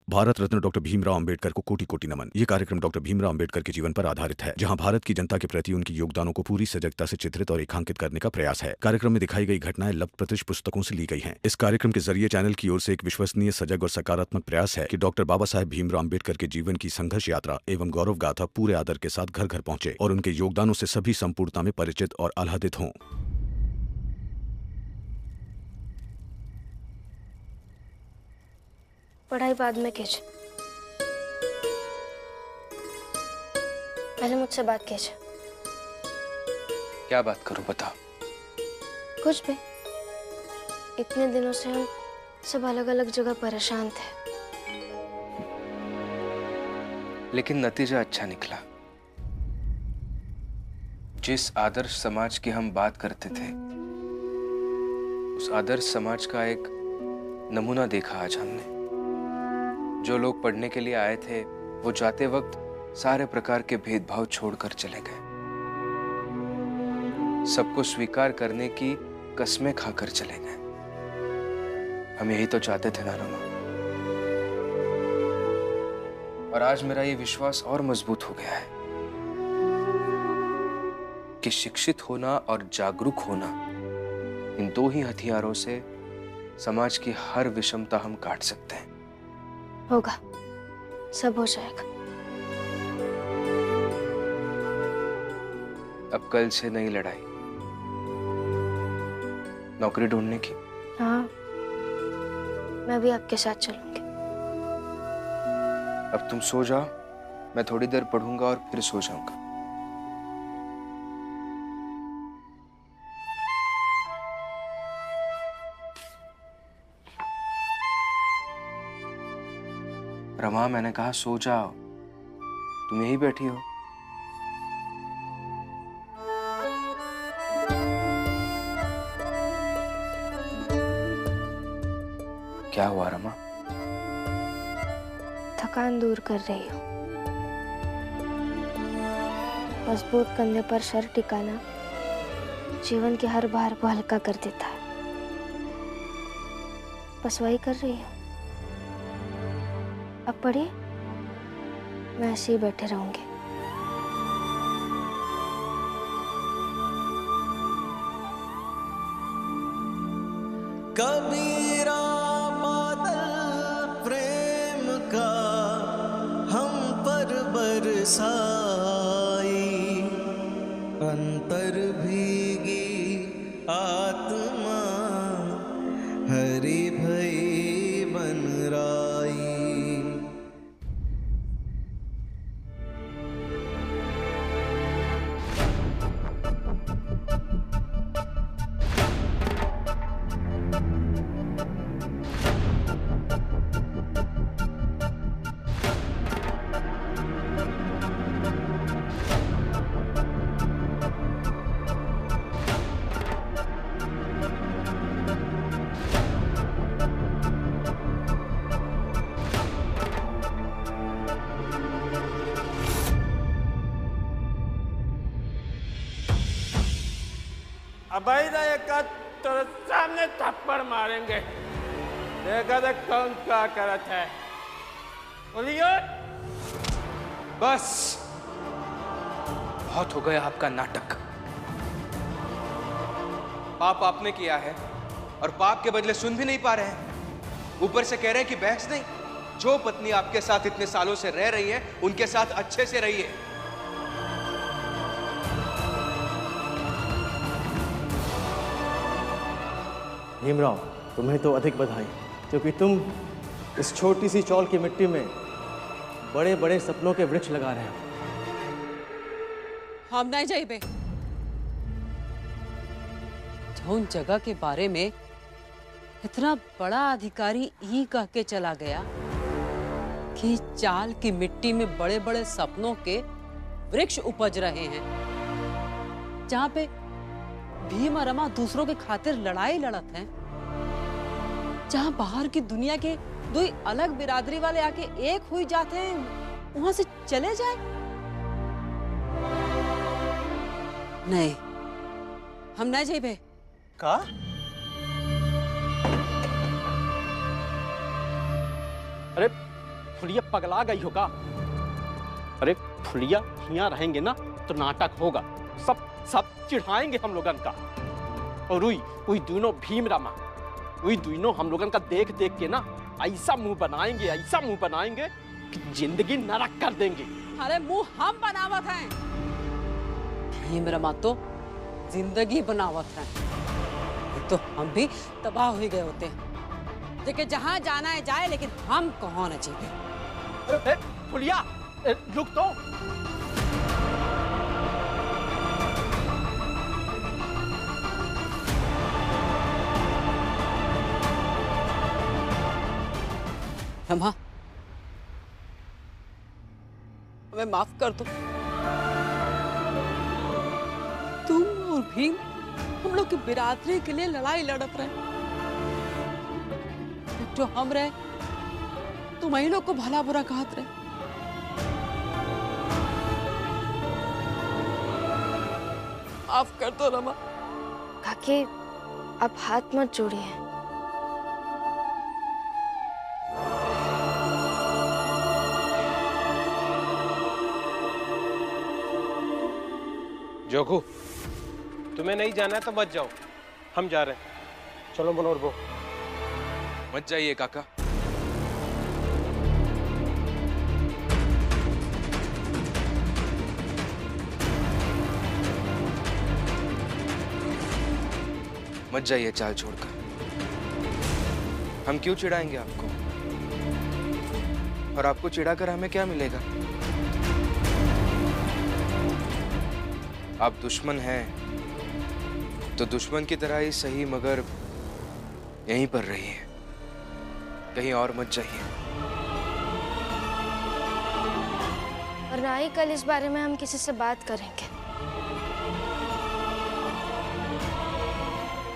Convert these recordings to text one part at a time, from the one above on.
Bharat Ratna doctor Bhimrao Ambedkar को कोटि कोटि नमन। ये कार्यक्रम डॉक्टर भीमराव अंबेडकर के जीवन पर आधारित है, जहां भारत की जनता के प्रति उनके योगदानों को पूरी सजगता से चित्रित और रेखांकित करने का प्रयास है। कार्यक्रम में दिखाई गई घटनाएं लब्ध प्रतिष्ठ पुस्तकों से ली गई हैं। इस कार्यक्रम के जरिए चैनल की ओर से एक विश्वसनीय, सजग और सकारात्मक प्रयास है कि डॉक्टर बाबा साहेब भीमराव अंबेडकर के जीवन की संघर्ष यात्रा एवं गौरव गाथा पूरे आदर के साथ घर घर पहुंचे और उनके योगदानों से सभी संपूर्णता में परिचित और आह्लादित हों। पढ़ाई बाद में कीजिए, पहले मुझसे बात कीजिए। क्या बात करूं, बताओ। कुछ भी। इतने दिनों से हम सब अलग अलग जगह परेशान थे, लेकिन नतीजा अच्छा निकला। जिस आदर्श समाज की हम बात करते थे, उस आदर्श समाज का एक नमूना देखा आज हमने। जो लोग पढ़ने के लिए आए थे, वो जाते वक्त सारे प्रकार के भेदभाव छोड़कर चले गए। सबको स्वीकार करने की कस्में खाकर चले गए। हम यही तो चाहते थे ना रमा। और आज मेरा ये विश्वास और मजबूत हो गया है कि शिक्षित होना और जागरूक होना, इन दो ही हथियारों से समाज की हर विषमता हम काट सकते हैं। होगा, सब हो जाएगा। अब कल से नई लड़ाई, नौकरी ढूंढने की। हाँ, मैं भी आपके साथ चलूंगी। अब तुम सो जाओ, मैं थोड़ी देर पढ़ूंगा और फिर सो जाऊंगा। रमा, मैंने कहा सो जाओ, तुम यही बैठी हो। क्या हुआ रमा? थकान दूर कर रही हूँ। मजबूत कंधे पर सर टिकाना जीवन के हर भार को हल्का कर देता है। बस वही कर रही हूँ। अब पढ़िए, मैं ऐसे ही बैठे रहूंगी। कबीरा बादल प्रेम का हम पर बरसाई, अंतर भीगी आत्मा हरि भई बन राई। अबैदा एक तेरे सामने थप्पड़ मारेंगे, देखा देख कौन क्या करत है। बोलिए। बस बहुत हो गया आपका नाटक। पाप आपने किया है और पाप के बदले सुन भी नहीं पा रहे हैं। ऊपर से कह रहे हैं कि बहस नहीं। जो पत्नी आपके साथ इतने सालों से रह रही है, उनके साथ अच्छे से रहिए। भीमराव, तुम्हें तो अधिक बधाई, क्योंकि तुम इस छोटी सी चौल की मिट्टी में बड़े बड़े सपनों के वृक्ष लगा रहे हो। हम नहीं जाइबे। जौन जगह के बारे में इतना बड़ा अधिकारी ही कह के चला गया कि चाल की मिट्टी में बड़े बड़े सपनों के वृक्ष उपज रहे हैं, जहां पे भीम और रमा दूसरों के खातिर लड़ाई लड़त हैं, जहां बाहर की दुनिया के दो अलग बिरादरी वाले आके एक हुई जाते हैं, वहां से चले जाए। नहीं, हम नहीं जाइबे। का? अरे फुलिया पगला गई होगा। अरे फुलिया यहाँ रहेंगे ना तो नाटक होगा, सब सब चिढ़ाएंगे हम लोगन का। और वही दोनों भीम रामा, वही दोनों हम लोगन का देख देख के ना ऐसा मुंह बनाएंगे कि जिंदगी नरक कर देंगे। अरे मुंह हम बनावत हैं, भीम रमा तो जिंदगी बनावत हैं। तो हम भी तबाह हो गए होते हैं। देखिए जहां जाना है जाए, लेकिन हम कहाँ न जाए। फुलिया रुक तो। रमा, हमें माफ कर दो। तुम और भीम हम लोग की बिरादरी के लिए लड़ाई लड़त रहे, जो हम रहे तुम ही लोग को भला बुरा कहत रहे। माफ कर दो रमा। काकी, आप हाथ मत जोड़िए। जोगू, तुम्हें नहीं जाना है तो मत जाओ, हम जा रहे हैं। चलो मनोहर बो। मत जाइए काका। मत जाइए चाल छोड़कर। हम क्यों चिढ़ाएंगे आपको, और आपको चिढ़ाकर हमें क्या मिलेगा? आप दुश्मन हैं तो दुश्मन की तरह ही सही, मगर यहीं पर रहिए, कहीं और मत जाइए। और ना ही कल इस बारे में हम किसी से बात करेंगे।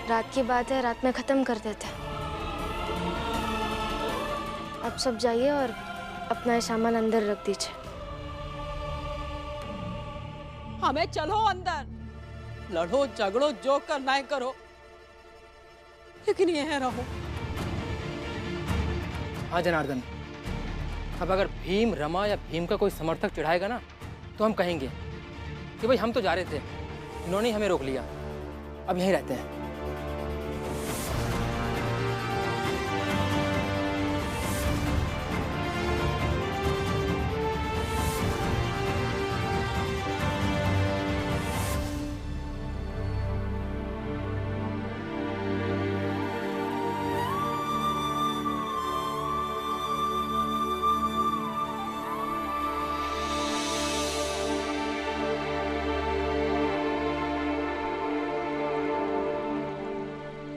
रात की बात है, रात में खत्म कर देते हैं। आप सब जाइए और अपना ये सामान अंदर रख दीजिए। हमें चलो अंदर, लड़ो झगड़ो जो करना है करो, लेकिन यहीं रहो। हाँ जनार्दन, अब अगर भीम रमा या भीम का कोई समर्थक चिढ़ाएगा ना तो हम कहेंगे कि भाई हम तो जा रहे थे, इन्होंने हमें रोक लिया, अब यहीं रहते हैं।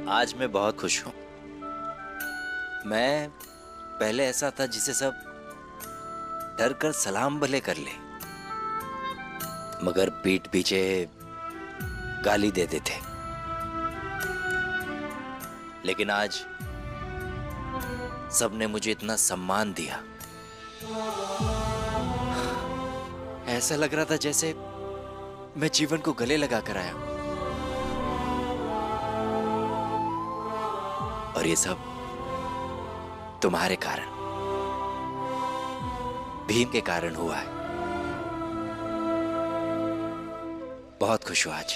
आज मैं बहुत खुश हूं। मैं पहले ऐसा था जिसे सब डर कर सलाम भले कर ले, मगर पीठ पीछे गाली देते थे। लेकिन आज सबने मुझे इतना सम्मान दिया, ऐसा लग रहा था जैसे मैं जीवन को गले लगा कर आया। और ये सब तुम्हारे कारण, भीम के कारण हुआ है। बहुत खुश हूं आज।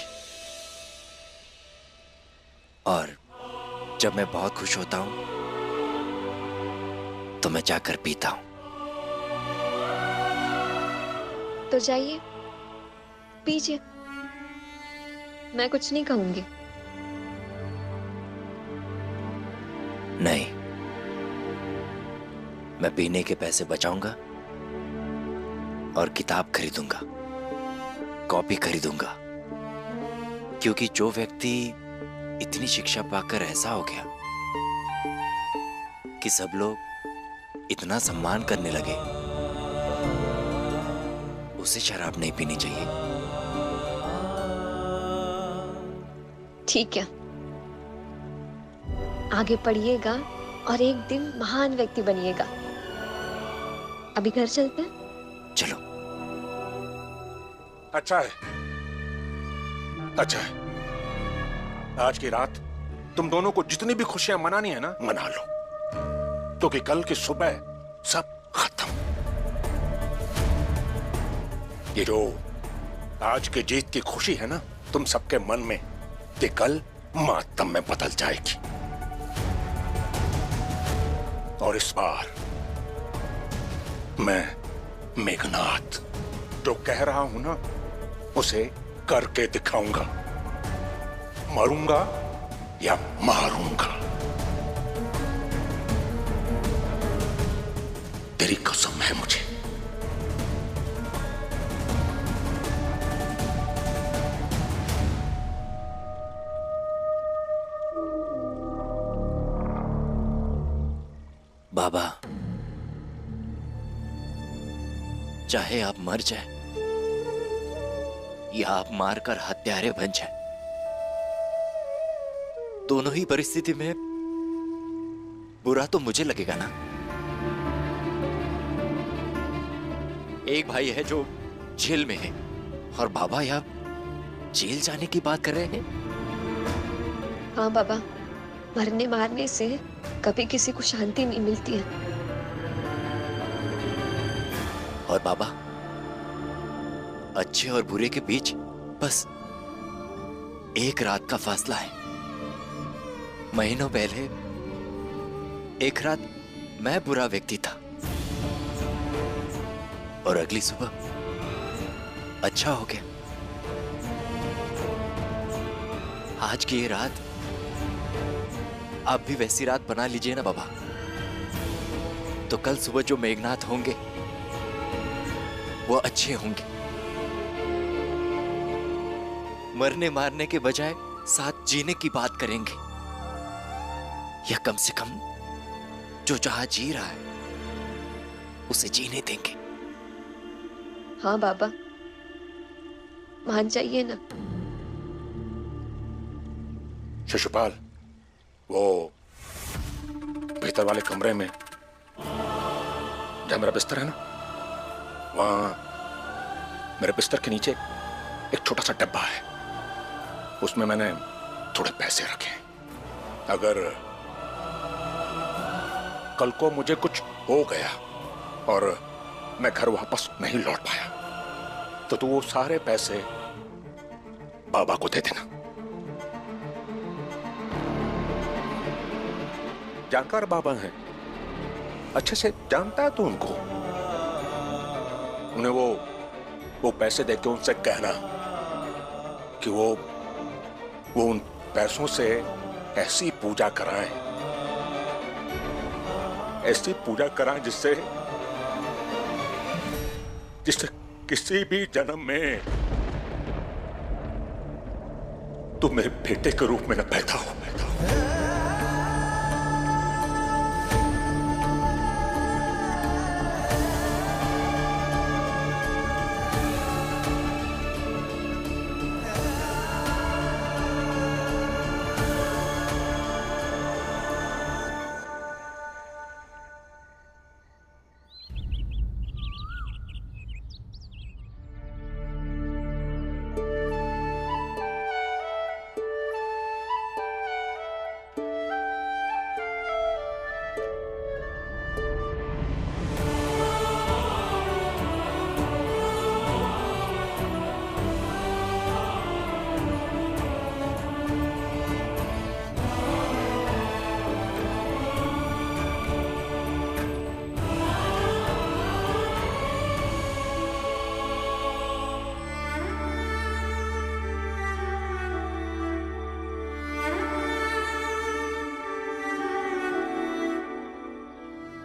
और जब मैं बहुत खुश होता हूं तो मैं जाकर पीता हूं। तो जाइए पीजिए, मैं कुछ नहीं कहूंगी। नहीं, मैं पीने के पैसे बचाऊंगा और किताब खरीदूंगा, कॉपी खरीदूंगा, क्योंकि जो व्यक्ति इतनी शिक्षा पाकर ऐसा हो गया कि सब लोग इतना सम्मान करने लगे, उसे शराब नहीं पीनी चाहिए। ठीक है, आगे पढ़िएगा और एक दिन महान व्यक्ति बनिएगा। अभी घर चलते हैं? चलो। अच्छा है, अच्छा है। आज की रात तुम दोनों को जितनी भी खुशियां मनानी है ना, मना लो, क्योंकि कल की सुबह सब खत्म। ये जो आज के जीत की खुशी है ना तुम सबके मन में, ये कल मातम में बदल जाएगी। और इस बार मैं मेघनाथ जो कह रहा हूं ना उसे करके दिखाऊंगा। मरूंगा या मारूंगा, तेरी कसम है मुझे। बाबा, चाहे आप मर जाए या आप मारकर हत्यारे बन जाए, दोनों ही परिस्थिति में बुरा तो मुझे लगेगा ना। एक भाई है जो जेल में है और बाबा आप जेल जाने की बात कर रहे हैं। हाँ बाबा, मरने मारने से कभी किसी को शांति नहीं मिलती है। और बाबा, अच्छे और बुरे के बीच बस एक रात का फासला है। महीनों पहले एक रात मैं बुरा व्यक्ति था और अगली सुबह अच्छा हो गया। आज की ये रात आप भी वैसी रात बना लीजिए ना बाबा, तो कल सुबह जो मेघनाथ होंगे वो अच्छे होंगे। मरने मारने के बजाय साथ जीने की बात करेंगे, या कम से कम जो जहां जी रहा है उसे जीने देंगे। हाँ बाबा, मान जाइए ना। शिशुपाल, वो भीतर वाले कमरे में जहां मेरा बिस्तर है ना, वहां मेरे बिस्तर के नीचे एक छोटा सा डब्बा है। उसमें मैंने थोड़े पैसे रखे। अगर कल को मुझे कुछ हो गया और मैं घर वापस नहीं लौट पाया तो तू वो सारे पैसे बाबा को दे देना। जानकार बाबा हैं, अच्छे से जानता है तू उनको। उन्हें वो पैसे देके उनसे कहना कि वो उन पैसों से ऐसी पूजा कराएं, ऐसी पूजा कराएं जिससे किसी भी जन्म में तू मेरे बेटे के रूप में न पैदा हो।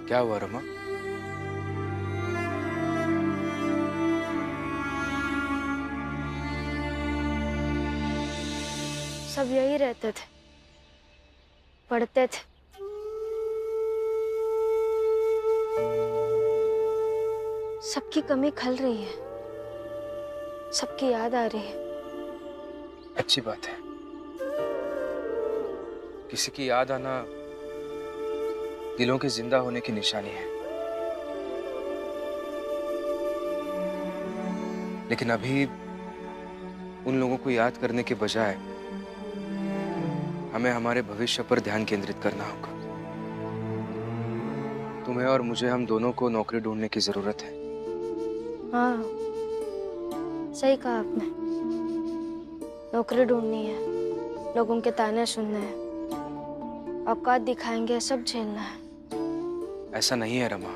क्या हुआ रमा? सब यही रहते थे, पढ़ते थे। सबकी कमी खल रही है, सबकी याद आ रही है। अच्छी बात है, किसी की याद आना दिलों के जिंदा होने की निशानी है। लेकिन अभी उन लोगों को याद करने के बजाय हमें हमारे भविष्य पर ध्यान केंद्रित करना होगा। तुम्हें और मुझे, हम दोनों को नौकरी ढूंढने की जरूरत है। हाँ, सही कहा आपने। नौकरी ढूंढनी है, लोगों के ताने सुनने हैं, औकात दिखाएंगे, सब झेलना है। ऐसा नहीं है रमा,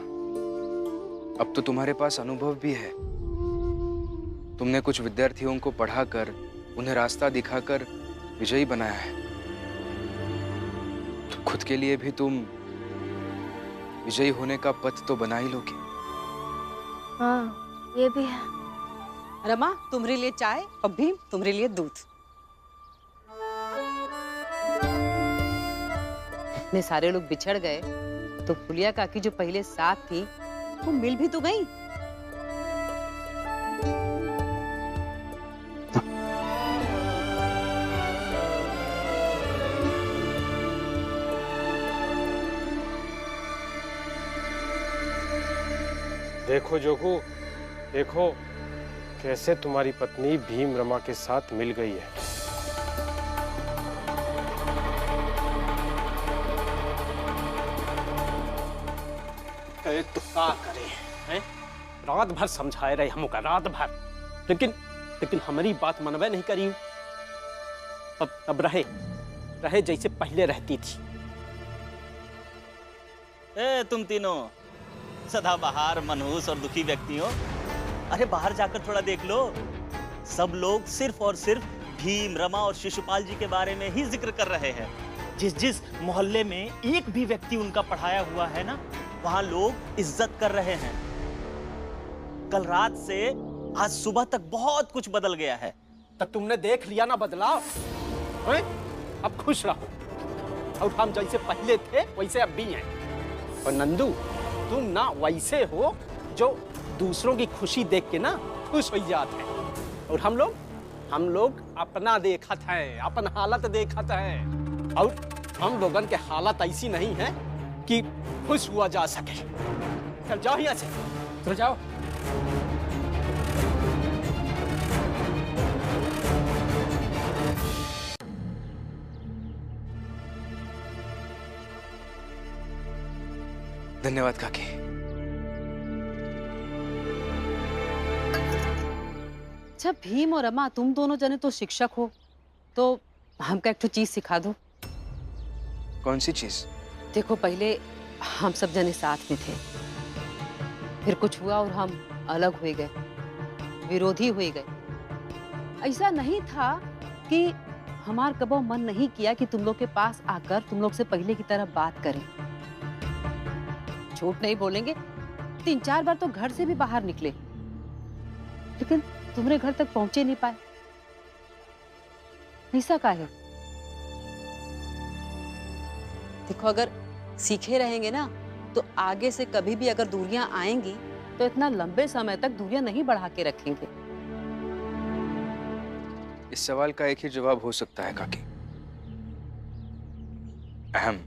अब तो तुम्हारे पास अनुभव भी है। तुमने कुछ विद्यार्थियों को पढ़ाकर, उन्हें रास्ता दिखाकर विजयी बनाया है। तो खुद के लिए भी तुम विजयी होने का पथ तो बना ही लोगे। हाँ, ये भी है। रमा, तुम्हारे लिए चाय और भीम तुम्हारे लिए दूध। इतने सारे लोग बिछड़ गए तो फुलिया काकी जो पहले साथ थी वो मिल भी तो गई। देखो जोगू, देखो कैसे तुम्हारी पत्नी भीम रमा के साथ मिल गई है। तो क्या करे हैं? रात भर समझाए रहे हम का, रात भर, लेकिन हमारी बात मनवे नहीं करी। अब रहे जैसे पहले रहती थी। तुम तीनों सदाबहार, मनहूस और दुखी व्यक्ति हो। अरे बाहर जाकर थोड़ा देख लो, सब लोग सिर्फ और सिर्फ भीम, रमा और शिशुपाल जी के बारे में ही जिक्र कर रहे हैं। जिस मोहल्ले में एक भी व्यक्ति उनका पढ़ाया हुआ है ना, वहां लोग इज्जत कर रहे हैं। कल रात से आज सुबह तक बहुत कुछ बदल गया है। तो तुमने देख लिया ना बदलाव, हैं? अब खुश रहो, और हम जैसे पहले थे वैसे अब भी हैं। और नंदू, तुम ना वैसे हो जो दूसरों की खुशी देख के ना खुश हो जाते हैं। और हम लोग अपना देखत है, अपन हालत देखत है। और हम लोगन के हालत ऐसी नहीं है कि खुश हुआ जा सके। चल जाओ यहाँ से, चल जाओ। धन्यवाद काकी। अच्छा भीम और रमा, तुम दोनों जने तो शिक्षक हो, तो हमका एक तो चीज सिखा दो। कौन सी चीज? देखो, पहले हम सब जने साथ में थे, फिर कुछ हुआ और हम अलग हो गए, विरोधी हो गए। ऐसा नहीं था कि हमार कबो मन नहीं किया कि तुम लोग के पास आकर तुम लोग से पहले की तरह बात करें। झूठ नहीं बोलेंगे, 3-4 बार तो घर से भी बाहर निकले, लेकिन तुम्हारे घर तक पहुंचे नहीं पाए। ऐसा काहे? देखो, अगर सीखे रहेंगे ना तो आगे से कभी भी अगर दूरियां आएंगी तो इतना लंबे समय तक दूरियां नहीं बढ़ा के रखेंगे। इस सवाल का एक ही जवाब हो सकता है काकी। अहम।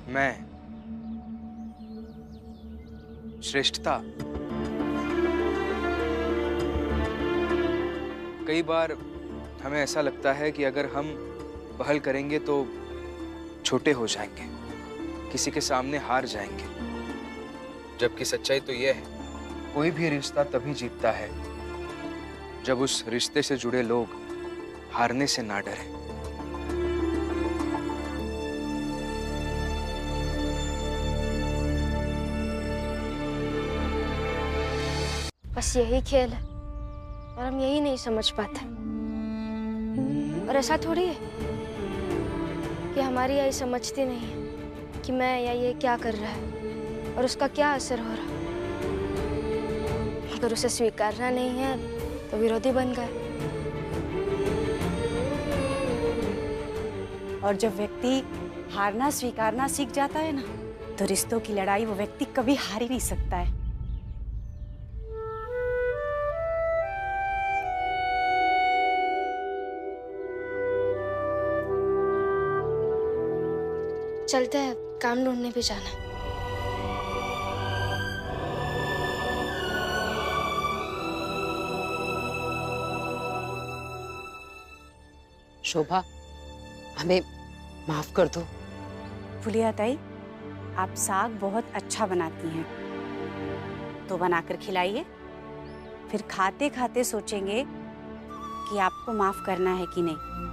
मैं। श्रेष्ठता। कई बार हमें ऐसा लगता है कि अगर हम पहल करेंगे तो छोटे हो जाएंगे, किसी के सामने हार जाएंगे। जबकि सच्चाई तो यह है, कोई भी रिश्ता तभी जीतता है जब उस रिश्ते से जुड़े लोग हारने से ना डरें। बस यही खेल है और हम यही नहीं समझ पाते। और ऐसा थोड़ी है कि हमारी आई समझती नहीं है कि मैं या ये क्या कर रहा है और उसका क्या असर हो रहा है। अगर उसे स्वीकारना नहीं है तो विरोधी बन गए। और जब व्यक्ति हारना स्वीकारना सीख जाता है ना, तो रिश्तों की लड़ाई वो व्यक्ति कभी हार ही नहीं सकता है। चलते हैं, काम ढूंढने भी जाना है। शोभा, हमें माफ कर दो। फुलिया ताई, आप साग बहुत अच्छा बनाती हैं, तो बनाकर खिलाइए। फिर खाते खाते सोचेंगे कि आपको माफ करना है कि नहीं।